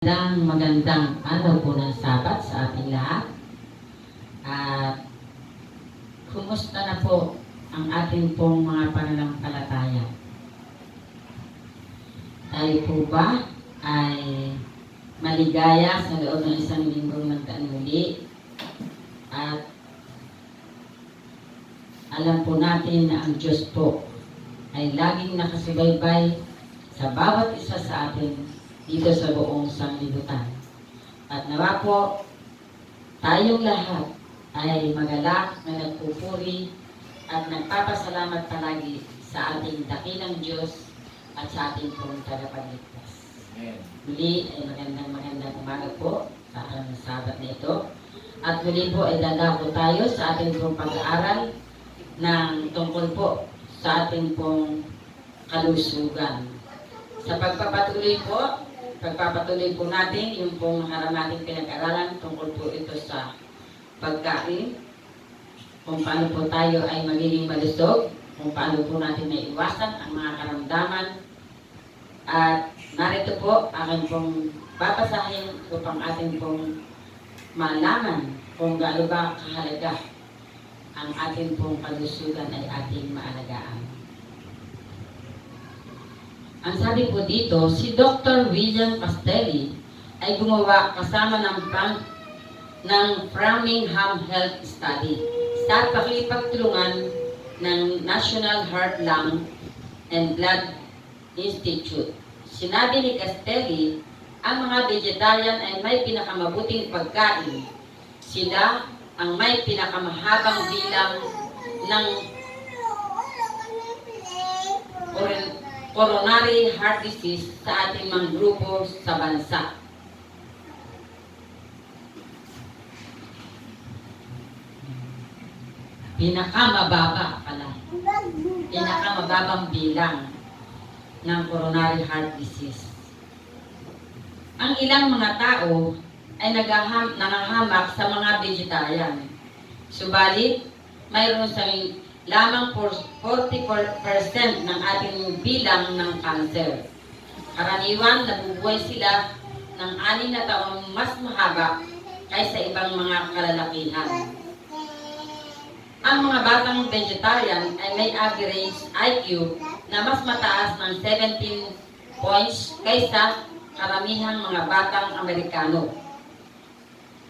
Magandang araw po ng Sabat sa ating lahat. At kumusta na po ang ating pong mga pananampalataya? Tayo po ba ay maligaya sa loob ng isang linggong nagdaan muli? At alam po natin na ang Diyos po ay laging nakasubaybay sa bawat isa sa atin dito sa buong sanglibutan. At nawa po, tayong lahat ay magalak na nagpupuri at nagpapasalamat palagi sa ating dakilang Diyos at sa ating pong tagapagligtas. Muli ay magandang umaga po sa araw ng Sabat na ito. At muli po ay dadako tayo sa ating pong pag-aaral ng tungkol po sa ating pong kalusugan. Sa pagpapatuloy po natin yung pong harap nating pinag-aralan tungkol po ito sa pagkain, kung paano po tayo ay magiging malusog, kung paano po natin maiwasan ang mga karamdaman. At narito po aking pong babasahin upang ating pong malaman kung gaano ba kahalaga ang ating pong kalusugan ay ating maalagaan. Ang sabi po dito, si Dr. William Castelli ay gumawa kasama ng Framingham Health Study sa pakikipagtulungan ng National Heart, Lung and Blood Institute. Sinabi ni Castelli, ang mga vegetarian ay may pinakamabuting pagkain. Sila ang may pinakamahabang bilang ng coronary heart disease sa ating mga grupo sa bansa. Pinakamababang bilang ng coronary heart disease. Ang ilang mga tao ay nangahamak sa mga vegetarian. Subalit, mayroon sa lamang 44% ng ating bilang ng cancer. Karaniwan, nabubuhay sila ng 6 na taong mas mahaba kaysa ibang mga kalalakihan. Ang mga batang vegetarian ay may average IQ na mas mataas ng 17 points kaysa karamihang mga batang Amerikano.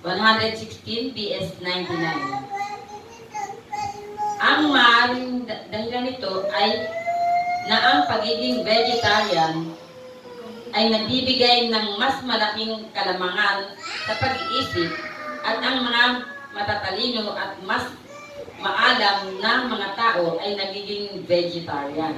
116 vs 99. Ang maaaring dahilan nito ay na ang pagiging vegetarian ay nagbibigay ng mas malaking kalamangan sa pag-iisip at ang mga matatalino at mas maalam na mga tao ay nagiging vegetarian.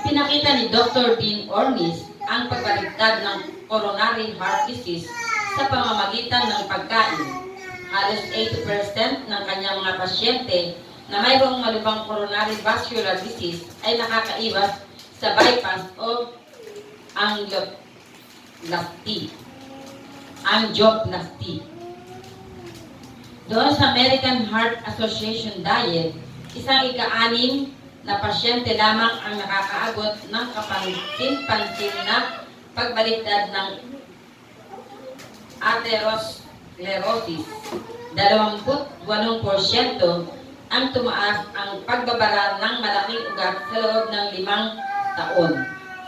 Pinakita ni Dr. Dean Ornish ang pagbaligtad ng coronary heart disease sa pamamagitan ng pagkain. Halos 80% ng kanyang mga pasyente na mayroong malubhang coronary vascular disease ay nakakaiwas sa bypass o angioplasty. Doon sa American Heart Association diet, isang ika-6 na pasyente lamang ang nakakaabot ng kapansin-pansin na pagbaliktad ng atherosclerosis. 28% ang tumaas ang pagbabara ng malaking ugat sa loob ng 5 taon.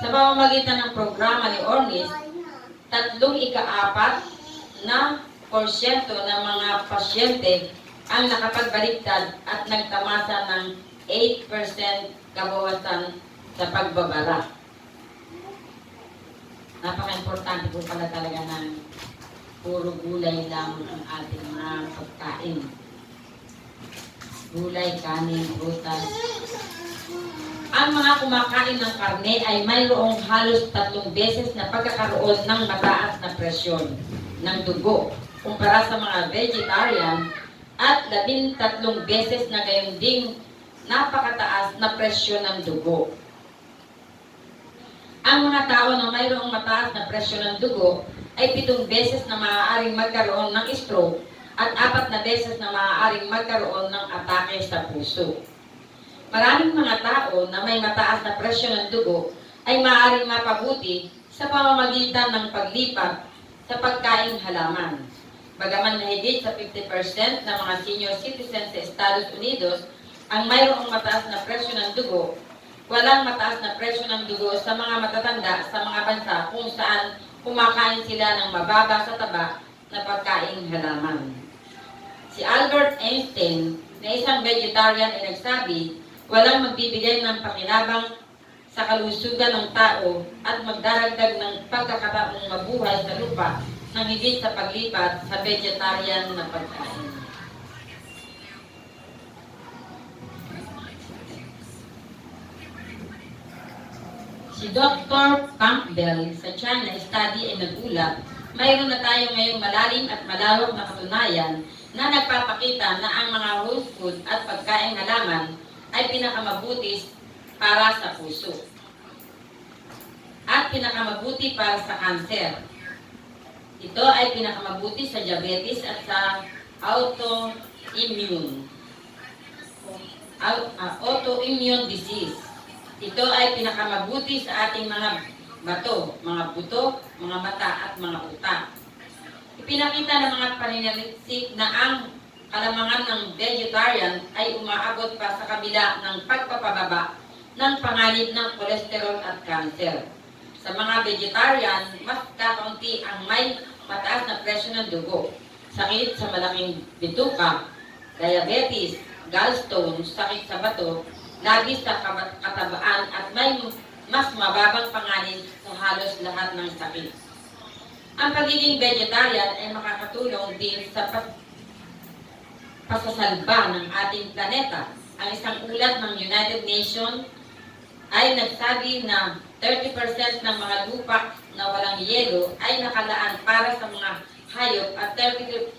Sa pamamagitan ng programa ni Ornish, 3/4 na porsyento ng mga pasyente ang nakapagbaliktad at nagtamasa ng 8% kabawasan sa pagbabara. Napaka-importante po pala talaga ng puro gulay lang ang ating mga pagkain. Gulay, kanin, prutas. Ang mga kumakain ng karne ay mayroong halos 3 beses na pagkakaroon ng mataas na presyon ng dugo kumpara sa mga vegetarian at 13 beses na gayon ding napakataas na presyon ng dugo. Ang mga tao na mayroong mataas na presyon ng dugo ay 7 beses na maaaring magkaroon ng stroke at 4 na beses na maaaring magkaroon ng atake sa puso. Maraming mga tao na may mataas na presyon ng dugo ay maaaring mapabuti sa pamamagitan ng paglipat sa pagkaing halaman. Bagaman mahigit sa 50% ng mga senior citizens sa Estados Unidos ang mayroong mataas na presyo ng dugo, walang mataas na presyo ng dugo sa mga matatanda sa mga bansa kung saan kumakain sila ng mababa sa taba na pagkaing halaman. Si Albert Einstein, na isang vegetarian, ay nagsabi, walang magbibigay ng pakinabang sa kalusugan ng tao at magdaragdag ng pagkakataong mabuhay sa lupa ng higit sa paglipat sa vegetarian na pagkain. Si Dr. Campbell sa China Study ay nagulat, mayroon na tayo ngayong malalim at malawak na katunayan na nagpapakita na ang mga whole food at pagkain halaman ay pinakamabuti para sa puso at pinakamabuti para sa kanser. Ito ay pinakamabuti sa diabetes at sa autoimmune disease. Ito ay pinakamabuti sa ating mga bato, mga buto, mga mata at mga utak. Ipinakita ng mga paninaliksik na ang kalamangan ng vegetarian ay umaabot pa sa kabila ng pagpapababa ng panganib ng kolesterol at kanser. Sa mga vegetarian, mas kakaunti ang may mataas na presyo ng dugo, sakit sa malaking bituka, diabetes, gallstone, sakit sa bato, labis sa katabaan at may mas mababang panganib sa halos lahat ng sakit. Ang pagiging vegetarian ay makakatulong din sa pasasalba ng ating planeta. Ang isang ulat ng United Nations ay nagsabi na 30% ng mga lupa na walang yelo ay nakalaan para sa mga hayop at 33%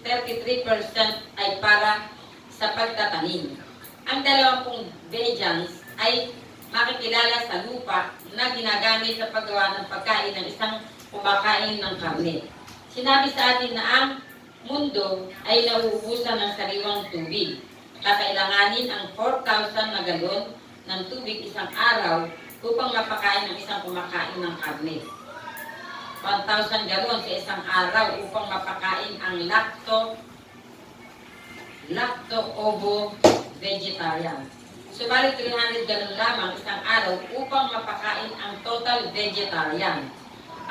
ay para sa pagtatanim. Ang 20 vegans ay makikilala sa lupa na ginagamit sa paggawa ng pagkain ng isang kumakain ng karne. Sinabi sa atin na ang mundo ay nauubusan ng sariwang tubig. Kakailanganin ang 4,000 na galon ng tubig isang araw upang mapakain ng isang kumakain ng karne. 1,000 galon sa isang araw upang mapakain ang lacto-ovo-vegetarian. Subalit 300 galon lamang isang araw upang mapakain ang total vegetarian.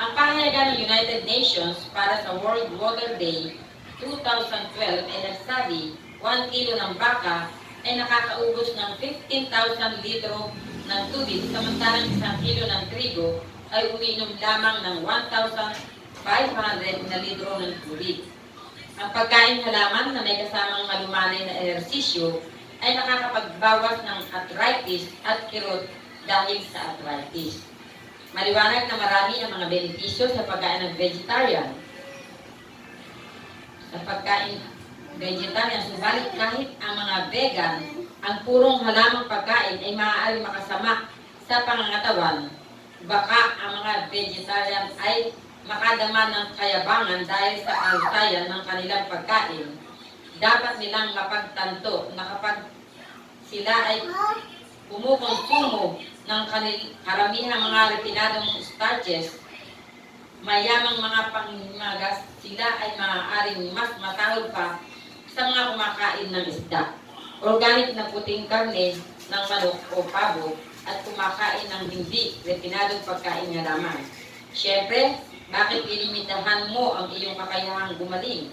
Ang pahayagan ng United Nations para sa World Water Day 2012 ay nagsabi 1 kilo ng baka ay nakakaubos ng 15,000 litro ng tubig, samantalang 1 kilo ng trigo ay umiinom lamang ng 1,500 na litro ng tubig. Ang pagkain halaman na may kasamang malumanay na ehersisyo ay nakakapagbawas ng arthritis at kirot dahil sa arthritis. Maliwanag na marami ang mga benepisyo sa pagkain ng vegetarian. Sa pagkain vegetarian, subalit kahit ang mga vegan, ang purong halamang pagkain ay maaaring makasama sa pangangatawan, baka ang mga vegetarian ay makadama ng kayabangan dahil sa kahusayan ng kanilang pagkain. Dapat nilang mapagtanto na kapag sila ay kumukonsumo ng karamihang mga refinadong starches, mayamang mga panghimagas, sila ay maaaring mas matahol pa sa mga kumakain ng isda, organic na puting karne ng manok o pabo, at kumakain ng hindi refinadong pagkain ng halaman. Siyempre, bakit ilimitahan mo ang iyong kakayahang gumaling?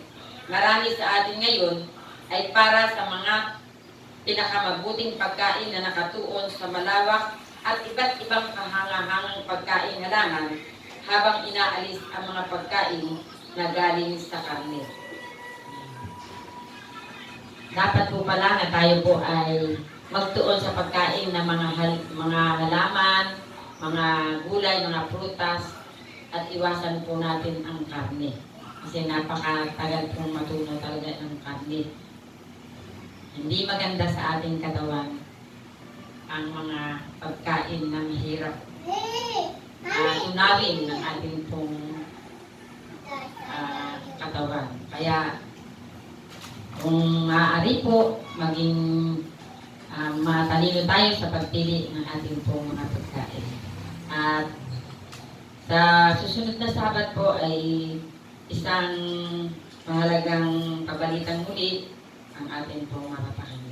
Marami sa atin ngayon ay para sa mga pinakamabuting pagkain na nakatuon sa malawak at iba't ibang kahangahangang pagkain halaman habang inaalis ang mga pagkain na galing sa karne. Dapat po pala na tayo po ay magtuon sa pagkain ng mga halaman, mga gulay, mga prutas, at iwasan po natin ang karne. Kasi napakatagal pong matunaw talaga ng karne. Hindi maganda sa ating katawan ang mga pagkain na mahirap tunawin ng ating pong katawan. Kaya kung maaari po, maging matalino tayo sa pagpili ng ating pong mga pagkain. At sa susunod na Sabat po ay isang mahalagang kabalitang muli ang atin pong mapapakinggan.